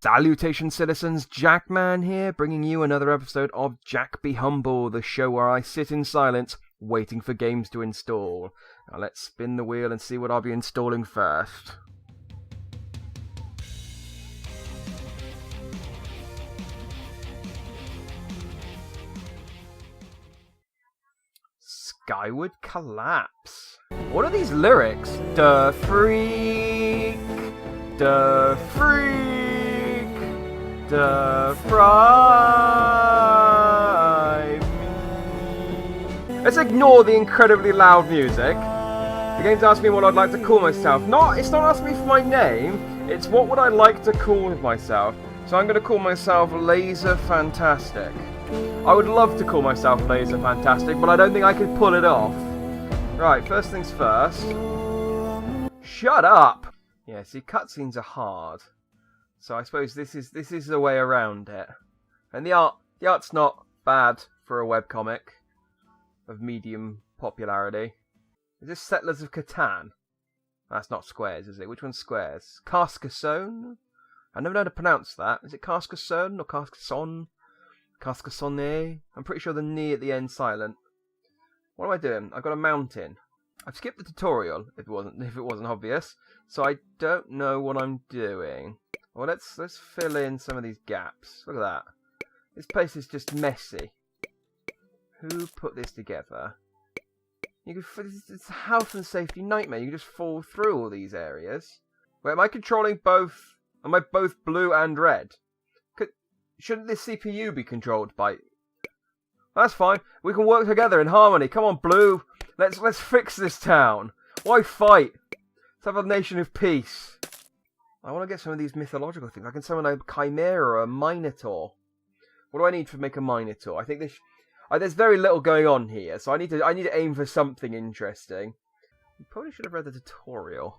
Salutations, citizens, Jackman here, bringing you another episode of Jack Be Humble, the show where I sit in silence, waiting for games to install. Now let's spin the wheel and see what I'll be installing first. Skyward Collapse. What are these lyrics? Da freak, da freak, da fry me. Let's ignore the incredibly loud music. The game's asking me what I'd like to call myself. It's not asking me for my name, it's what would I like to call myself. So I'm going to call myself Laser Fantastic. I would love to call myself Laser Fantastic, but I don't think I could pull it off. Right, first things first. Shut up! Yeah, see, cutscenes are hard. So I suppose this is the way around it. And the art's not bad for a webcomic of medium popularity. Is this Settlers of Catan? That's not Squares, is it? Which one's Squares? Carcassonne? I never know how to pronounce that. Is it Carcassonne or Carcassonne? Carcassonne? I'm pretty sure the knee at the end's silent. What am I doing? I've got a mountain. I've skipped the tutorial if it wasn't obvious, so I don't know what I'm doing. Well, let's fill in some of these gaps. Look at that. This place is just messy. Who put this together? It's a health and safety nightmare. You can just fall through all these areas. Wait, am I controlling both? Am I both blue and red? Shouldn't this CPU be controlled by... That's fine. We can work together in harmony. Come on, Blue. Let's fix this town. Why fight? Let's have a nation of peace. I want to get some of these mythological things. I can summon a chimera or a minotaur. What do I need to make a minotaur? I think this... there's very little going on here, so I need to aim for something interesting. You probably should have read the tutorial.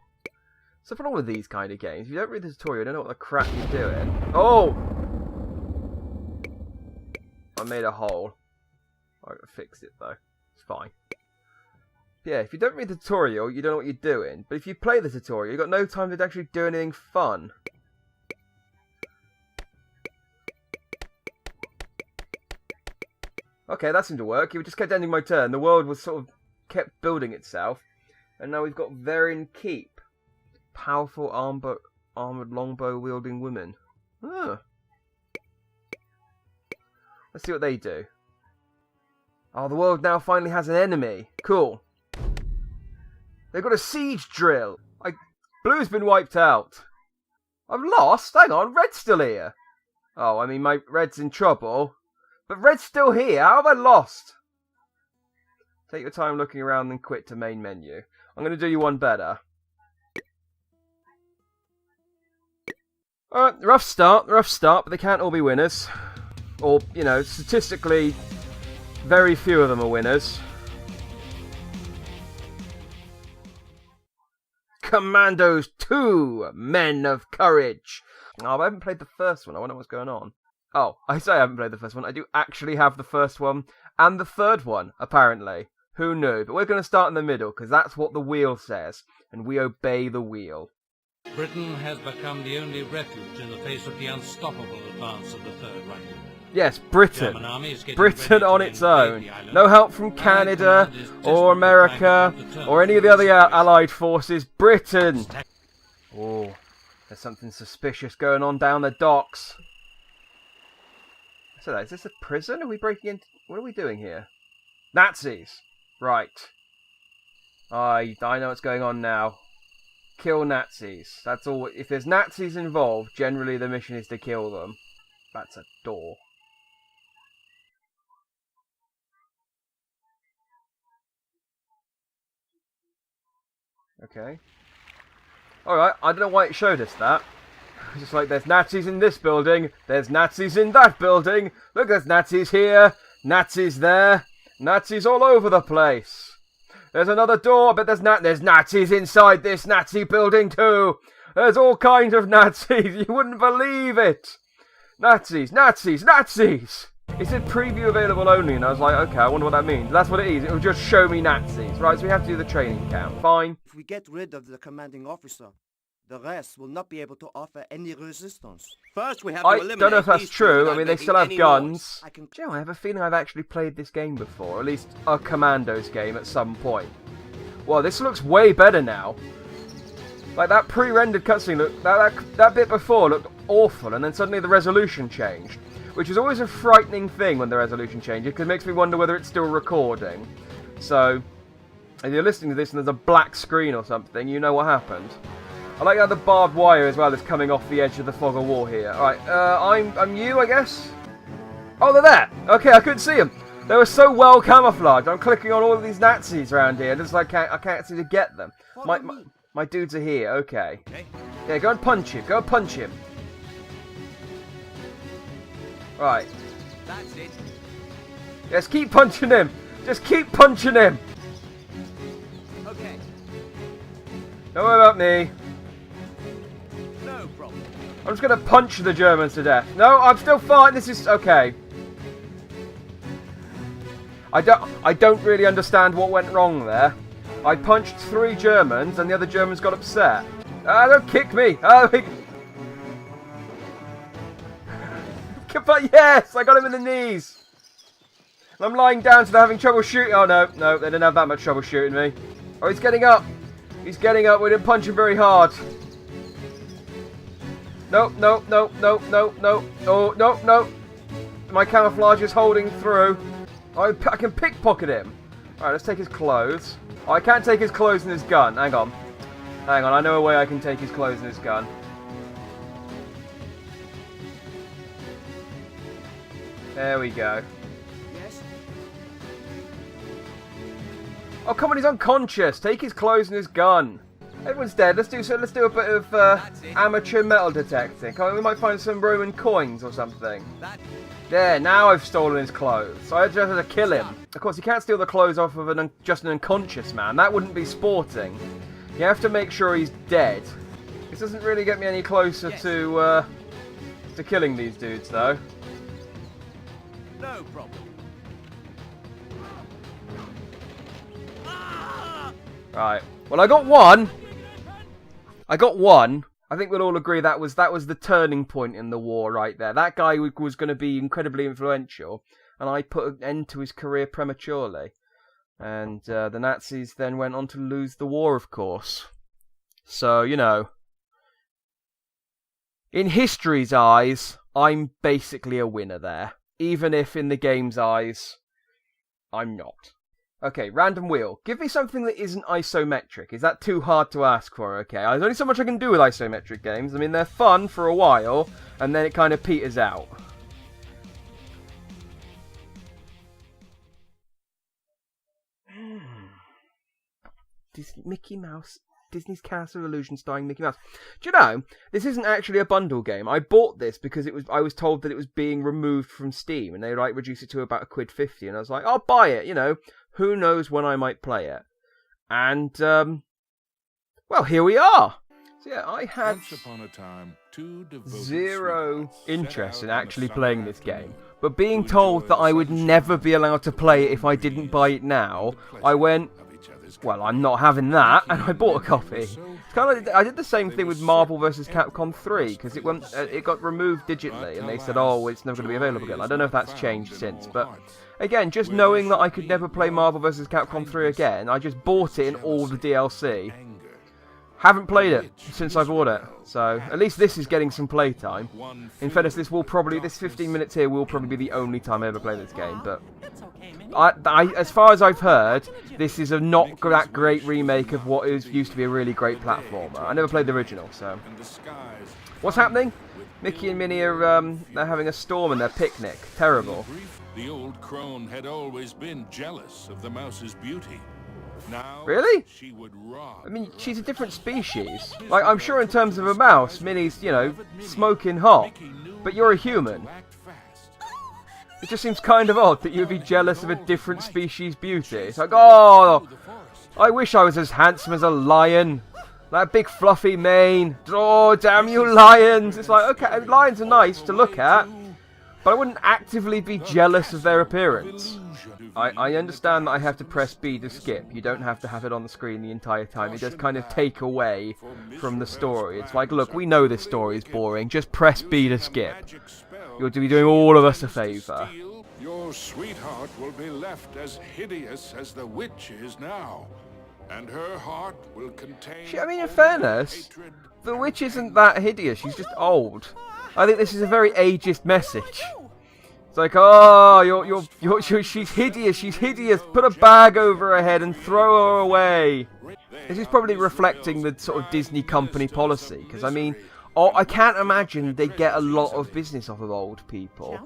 So for all of these kind of games, if you don't read the tutorial, you don't know what the crap you're doing. Oh! I made a hole. I fixed it though. It's fine. Yeah, if you don't read the tutorial, you don't know what you're doing. But if you play the tutorial, you've got no time to actually do anything fun. Okay, that seemed to work. It just kept ending my turn. The world was sort of kept building itself. And now we've got Verin Keep. Powerful armoured longbow wielding women. Huh. Let's see what they do. Oh, the world now finally has an enemy. Cool. They've got a siege drill. Blue's been wiped out. I've lost? Hang on, Red's still here. Oh, I mean, my Red's in trouble. But Red's still here. How have I lost? Take your time looking around and quit to main menu. I'm going to do you one better. Alright, rough start, but they can't all be winners. Or, you know, statistically, very few of them are winners. Commandos 2, Men of Courage. Oh, I haven't played the first one. I wonder what's going on. Oh, I say I haven't played the first one. I do actually have the first one and the third one, apparently. Who knew? But we're going to start in the middle, because that's what the wheel says. And we obey the wheel. Britain has become the only refuge in the face of the unstoppable advance of the Third Reich. Yes, Britain. Britain on its own. No help from Canada, or America, or any of the other allied forces. Britain! Oh, there's something suspicious going on down the docks. So is this a prison? Are we breaking into... What are we doing here? Nazis! Right. I know what's going on now. Kill Nazis. That's all. If there's Nazis involved, generally the mission is to kill them. That's a door. Okay. Alright, I don't know why it showed us that. It's just like, there's Nazis in this building, there's Nazis in that building, look, there's Nazis here, Nazis there, Nazis all over the place. There's another door, but there's Nazis inside this Nazi building too. There's all kinds of Nazis, you wouldn't believe it. Nazis, Nazis, Nazis! It said preview available only, and I was like, okay, I wonder what that means. That's what it is. It will just show me Nazis. Right, so we have to do the training camp. Fine. If we get rid of the commanding officer, The rest will not be able to offer any resistance. First, we have I to eliminate don't know if that's these two true. I without mean, they making still have any guns. noise. Do you know, I have a feeling I've actually played this game before. Or at least a Commandos game at some point. Well, this looks way better now. Like, that pre-rendered cutscene, looked, that bit before looked awful, and then suddenly the resolution changed. Which is always a frightening thing when the resolution changes, because it makes me wonder whether it's still recording. So, if you're listening to this and there's a black screen or something, you know what happened. I like how the barbed wire as well is coming off the edge of the fog of war here. Alright, I'm you, I guess? Oh, they're there! Okay, I couldn't see them. They were so well camouflaged. I'm clicking on all of these Nazis around here, and it's like I can't seem to get them. My dudes are here, okay. Yeah, go and punch him. Go and punch him. Right. That's it. Yes, keep punching him. Just keep punching him. Okay. Don't worry about me. No problem. I'm just going to punch the Germans to death. No, I'm still fine. This is okay. I don't really understand what went wrong there. I punched 3 Germans and the other Germans got upset. Don't kick me. But yes, I got him in the knees. I'm lying down, so they're having trouble shooting. Oh no, they didn't have that much trouble shooting me. Oh, he's getting up. He's getting up. We didn't punch him very hard. No. Oh, no. My camouflage is holding through. I can pickpocket him. Alright, let's take his clothes. Oh, I can't take his clothes and his gun. Hang on, I know a way I can take his clothes and his gun. There we go. Yes? Oh, come on, he's unconscious. Take his clothes and his gun. Everyone's dead. Let's do a bit of amateur metal detecting. Come on, we might find some Roman coins or something. There, now I've stolen his clothes. So I just have to kill him. Of course, you can't steal the clothes off of just an unconscious man. That wouldn't be sporting. You have to make sure he's dead. This doesn't really get me any closer to killing these dudes, though. No problem. Right. Well, I got one. I think we'll all agree that was the turning point in the war right there. That guy was going to be incredibly influential, and I put an end to his career prematurely. And the Nazis then went on to lose the war, of course. So, you know, in history's eyes, I'm basically a winner there. Even if in the game's eyes, I'm not. Okay, random wheel. Give me something that isn't isometric. Is that too hard to ask for? Okay, there's only so much I can do with isometric games. I mean, they're fun for a while, and then it kind of peters out. Mickey Mouse. Disney's Castle of Illusion starring Mickey Mouse. Do you know, this isn't actually a bundle game. I bought this because I was told that it was being removed from Steam, and they like reduced it to about £1.50, and I was like, I'll buy it, you know. Who knows when I might play it? And, well, here we are. So yeah, I had zero interest in actually playing this game. But being told that I would never be allowed to play it if I didn't buy it now, I went, well, I'm not having that, and I bought a copy. It's kind of, I did the same thing with Marvel vs. Capcom 3, because it got removed digitally, and they said, oh, it's never going to be available again. I don't know if that's changed since, but again, just knowing that I could never play Marvel vs. Capcom 3 again, I just bought it in all the DLC. Haven't played it since I bought it, so at least this is getting some playtime. In fairness, this 15 minutes here will probably be the only time I ever play this game, but as far as I've heard, this is a not that great remake of what used to be a really great platformer. I never played the original, so. What's happening? Mickey and Minnie are they're having a storm in their picnic. Terrible. The old crone had always been jealous of the mouse's beauty. Now, really? she would rob. I mean, she's a different species. Like, I'm sure in terms of a mouse, Minnie's, you know, smoking hot. But you're a human. It just seems kind of odd that you would be jealous of a different species' beauty. It's like, oh, I wish I was as handsome as a lion. That big fluffy mane. Oh, damn you lions. It's like, okay, lions are nice to look at, but I wouldn't actively be jealous of their appearance. I understand that I have to press B to skip. You don't have to have it on the screen the entire time. It does kind of take away from the story. It's like, look, we know this story is boring. Just press B to skip. You'll be doing all of us a favour. Your sweetheart will be left as hideous as the witch is now. And her heart will contain... I mean, in fairness, the witch isn't that hideous. She's just old. I think this is a very ageist message. It's like, oh, she's hideous, she's hideous. Put a bag over her head and throw her away. This is probably reflecting the sort of Disney company policy. Because, I mean, I can't imagine they get a lot of business off of old people.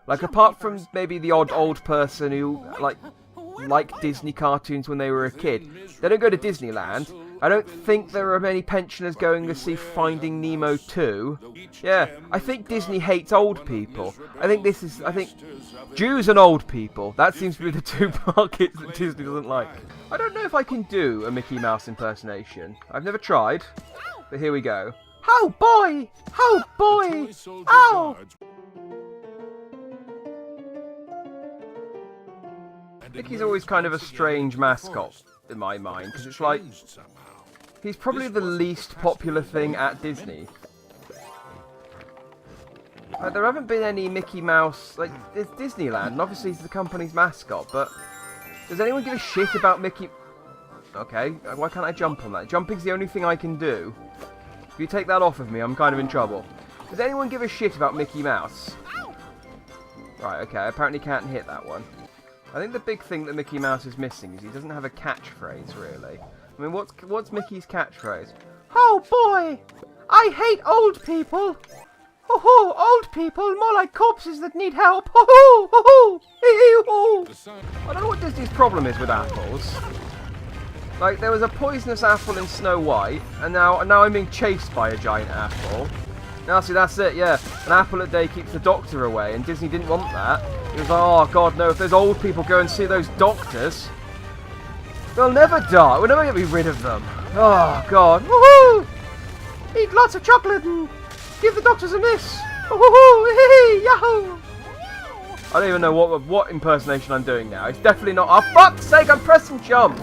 Like, apart from maybe the odd old person who, like Disney cartoons when they were a kid. They don't go to Disneyland. I don't think there are many pensioners going to see Finding Nemo 2. Yeah, I think Disney hates old people. I think Jews and old people. That seems to be the two markets that Disney doesn't like. I don't know if I can do a Mickey Mouse impersonation. I've never tried. But here we go. Oh boy! Oh boy! Ow! Mickey's always kind of a strange mascot in my mind, because it's like, he's probably the least popular thing at Disney. Like, there haven't been any Mickey Mouse, like, it's Disneyland, and obviously he's the company's mascot, but does anyone give a shit about Mickey... Okay, why can't I jump on that? Jumping's the only thing I can do. If you take that off of me, I'm kind of in trouble. Does anyone give a shit about Mickey Mouse? Right, okay, I apparently can't hit that one. I think the big thing that Mickey Mouse is missing is he doesn't have a catchphrase, really. I mean, what's Mickey's catchphrase? Oh boy! I hate old people! Ho-ho! Old people! More like corpses that need help! Ho-ho! Ho-ho! Hee-hee-ho! I don't know what Disney's problem is with apples. Like, there was a poisonous apple in Snow White, and now I'm being chased by a giant apple. Now, see, that's it, yeah. An apple a day keeps the doctor away, and Disney didn't want that. It was like, oh, God, no, if those old people go and see those doctors, they'll never die. We'll never get rid of them. Oh, God. Woohoo! Eat lots of chocolate and give the doctors a miss. Woohoo! Yahoo! I don't even know what impersonation I'm doing now. It's definitely not... Oh, fuck's sake, I'm pressing jump!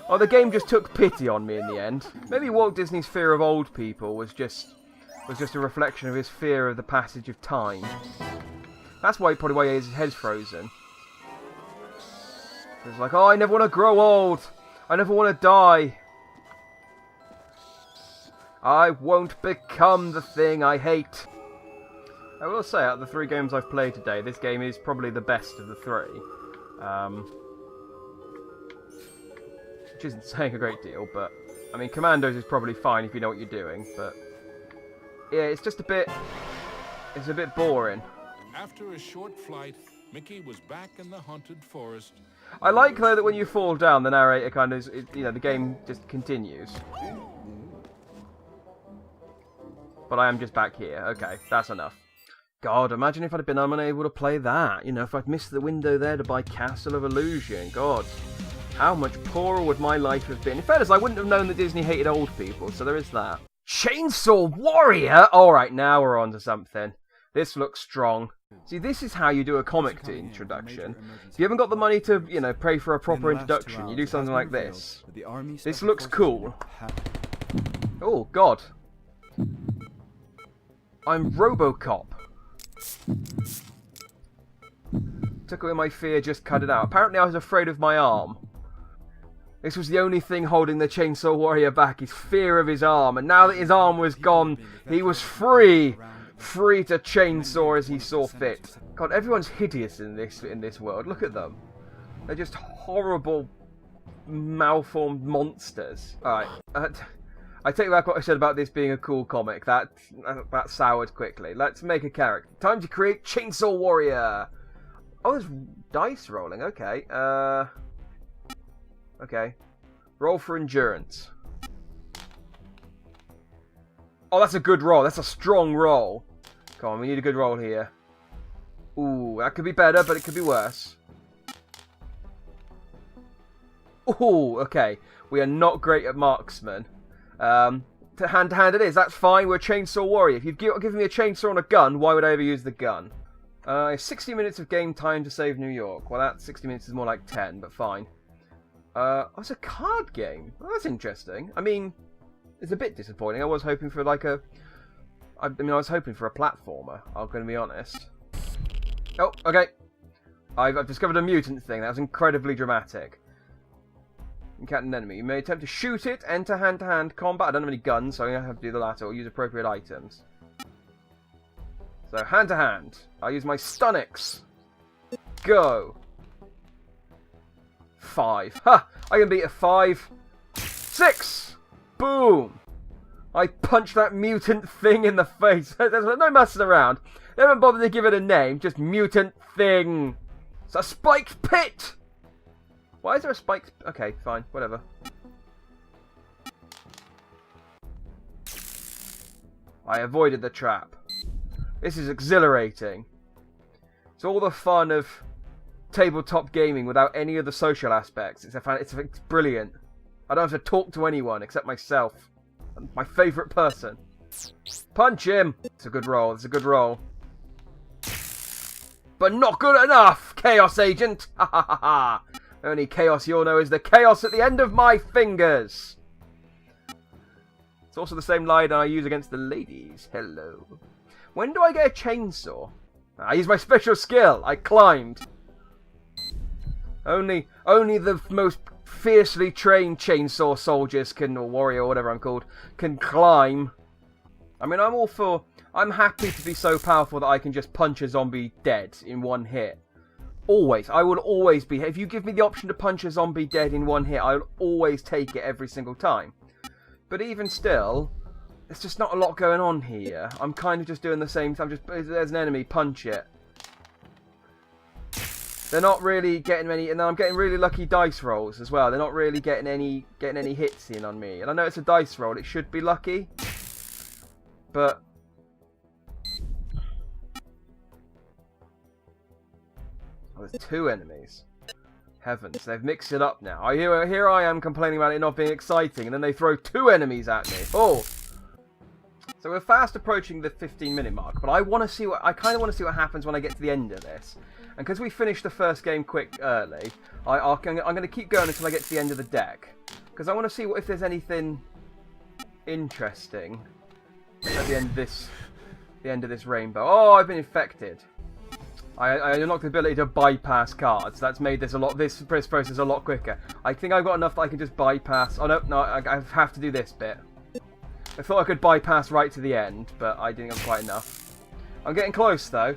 Oh, the game just took pity on me in the end. Maybe Walt Disney's fear of old people was just a reflection of his fear of the passage of time. That's probably why his head's frozen. It's like, oh, I never want to grow old. I never want to die. I won't become the thing I hate. I will say, out of the 3 games I've played today, this game is probably the best of the 3. Which isn't saying a great deal, but... I mean, Commandos is probably fine if you know what you're doing, but... Yeah, it's just a bit... It's a bit boring. After a short flight, Mickey was back in the haunted forest. I like, though, that when you fall down, the narrator kind of... the game just continues. But I am just back here. Okay, that's enough. God, imagine if I'd have been unable to play that. You know, if I'd missed the window there to buy Castle of Illusion. God, how much poorer would my life have been? In fairness, I wouldn't have known that Disney hated old people, so there is that. Chainsaw Warrior? Alright, now we're on to something. This looks strong. See, this is how you do a comic introduction. If you haven't got the money to, you know, pay for a proper introduction, you do something like this. This looks cool. Oh, God. I'm RoboCop. Took away my fear, just cut it out. Apparently I was afraid of my arm. This was the only thing holding the Chainsaw Warrior back, his fear of his arm. And now that his arm was gone, he was free. Free to chainsaw as he saw fit. God, everyone's hideous in this world. Look at them. They're just horrible, malformed monsters. Alright. I take back what I said about this being a cool comic. That soured quickly. Let's make a character. Time to create Chainsaw Warrior. Oh, there's dice rolling. Okay. Okay. Roll for endurance. Oh, that's a good roll. That's a strong roll. Come on, we need a good roll here. Ooh, that could be better, but it could be worse. Ooh, okay. We are not great at marksman. To hand it is. That's fine. We're a Chainsaw Warrior. If you've given me a chainsaw and a gun, why would I ever use the gun? 60 minutes of game time to save New York. Well, that 60 minutes is more like 10, but fine. Oh, it's a card game. Well, that's interesting. I mean, it's a bit disappointing. I was hoping for like a... I was hoping for a platformer, I'm going to be honest. Oh, okay. I've discovered a mutant thing. That was incredibly dramatic. Encounter an enemy. You may attempt to shoot it, enter hand-to-hand combat. I don't have any guns, so I'm going to have to do the latter, or use appropriate items. So, hand-to-hand. I'll use my Stunix. Go. 5. Ha! I can beat a 5. 6! Boom! I punched that mutant thing in the face. There's no messing around. They haven't bothered to give it a name. Just mutant thing. It's a spiked pit! Why is there a spiked... Okay, fine. Whatever. I avoided the trap. This is exhilarating. It's all the fun of tabletop gaming without any of the social aspects. It's brilliant. I don't have to talk to anyone except myself. My favourite person. Punch him! It's a good roll. It's a good roll. But not good enough, Chaos Agent! Ha ha ha ha! Only chaos you'll know is the chaos at the end of my fingers! It's also the same line I use against the ladies. Hello. When do I get a chainsaw? I use my special skill. I climbed. Only the most fiercely trained chainsaw soldiers can, or warrior, or whatever I'm called, can climb. I mean, I'm happy to be so powerful that I can just punch a zombie dead in one hit. Always. I will always be... If you give me the option to punch a zombie dead in one hit, I'll always take it every single time. But even still, there's just not a lot going on here. I'm kind of just doing the same time. There's an enemy, punch it. They're not really getting many... And I'm getting really lucky dice rolls as well. They're not really getting any hits in on me. And I know it's a dice roll. It should be lucky. But... Oh, there's 2 enemies. Heavens, they've mixed it up now. Here I am complaining about it not being exciting, and then they throw 2 enemies at me. Oh! So we're fast approaching the 15-minute mark, but I kind of want to see what happens when I get to the end of this. And because we finished the first game early, I'm going to keep going until I get to the end of the deck. Because I want to see if there's anything interesting at the end of this rainbow. Oh, I've been infected. I unlocked the ability to bypass cards. That's made this process a lot quicker. I think I've got enough that I can just bypass. Oh no, I have to do this bit. I thought I could bypass right to the end, but I didn't have quite enough. I'm getting close though.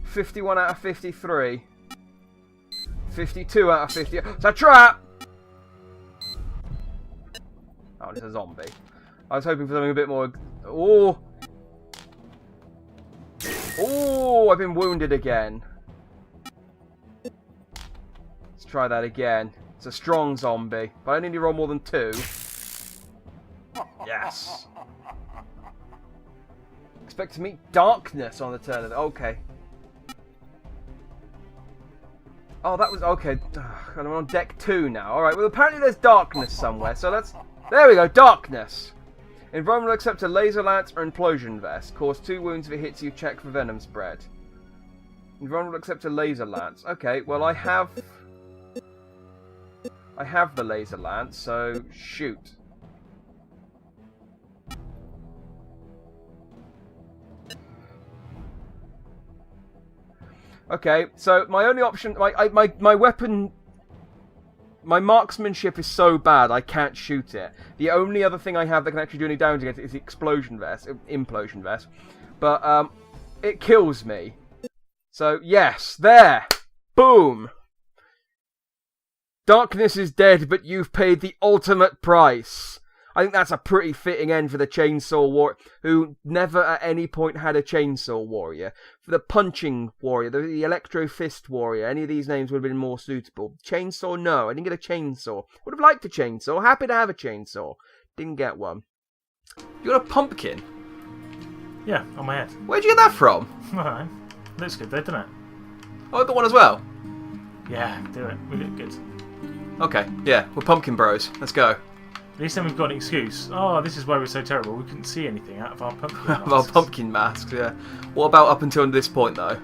51 out of 53. 52 out of 50. It's a trap! Oh, it's a zombie. I was hoping for something a bit more... Oh! Oh, I've been wounded again. Let's try that again. It's a strong zombie, but I need to roll more than 2. Yes. Expect to meet darkness on the turn of it. Okay. Oh, that was... Okay. I'm on deck 2 now. Alright, well apparently there's darkness somewhere, so let's... There we go, darkness. Environment will accept a laser lance or implosion vest. Cause 2 wounds if it hits you. Check for venom spread. Environment will accept a laser lance. Okay, well I have the laser lance, so shoot. Okay, so my only option, my weapon. My marksmanship is so bad, I can't shoot it. The only other thing I have that can actually do any damage against it is the implosion vest. But, it kills me. So, yes, there! Boom! Darkness is dead, but you've paid the ultimate price. I think that's a pretty fitting end for the Chainsaw Warrior, who never at any point had a Chainsaw Warrior. For the Punching Warrior, the Electro Fist Warrior, any of these names would have been more suitable. Chainsaw, no, I didn't get a chainsaw. Would have liked a chainsaw, happy to have a chainsaw. Didn't get one. You got a pumpkin? Yeah, on my head. Where'd you get that from? Alright. Looks good though, doesn't it? Oh, I got one as well. Yeah, do it. We look good. Okay, yeah, we're pumpkin bros. Let's go. At least then we've got an excuse. Oh, this is why we're so terrible. We couldn't see anything out of our pumpkin masks. Our pumpkin masks, yeah. What about up until this point, though?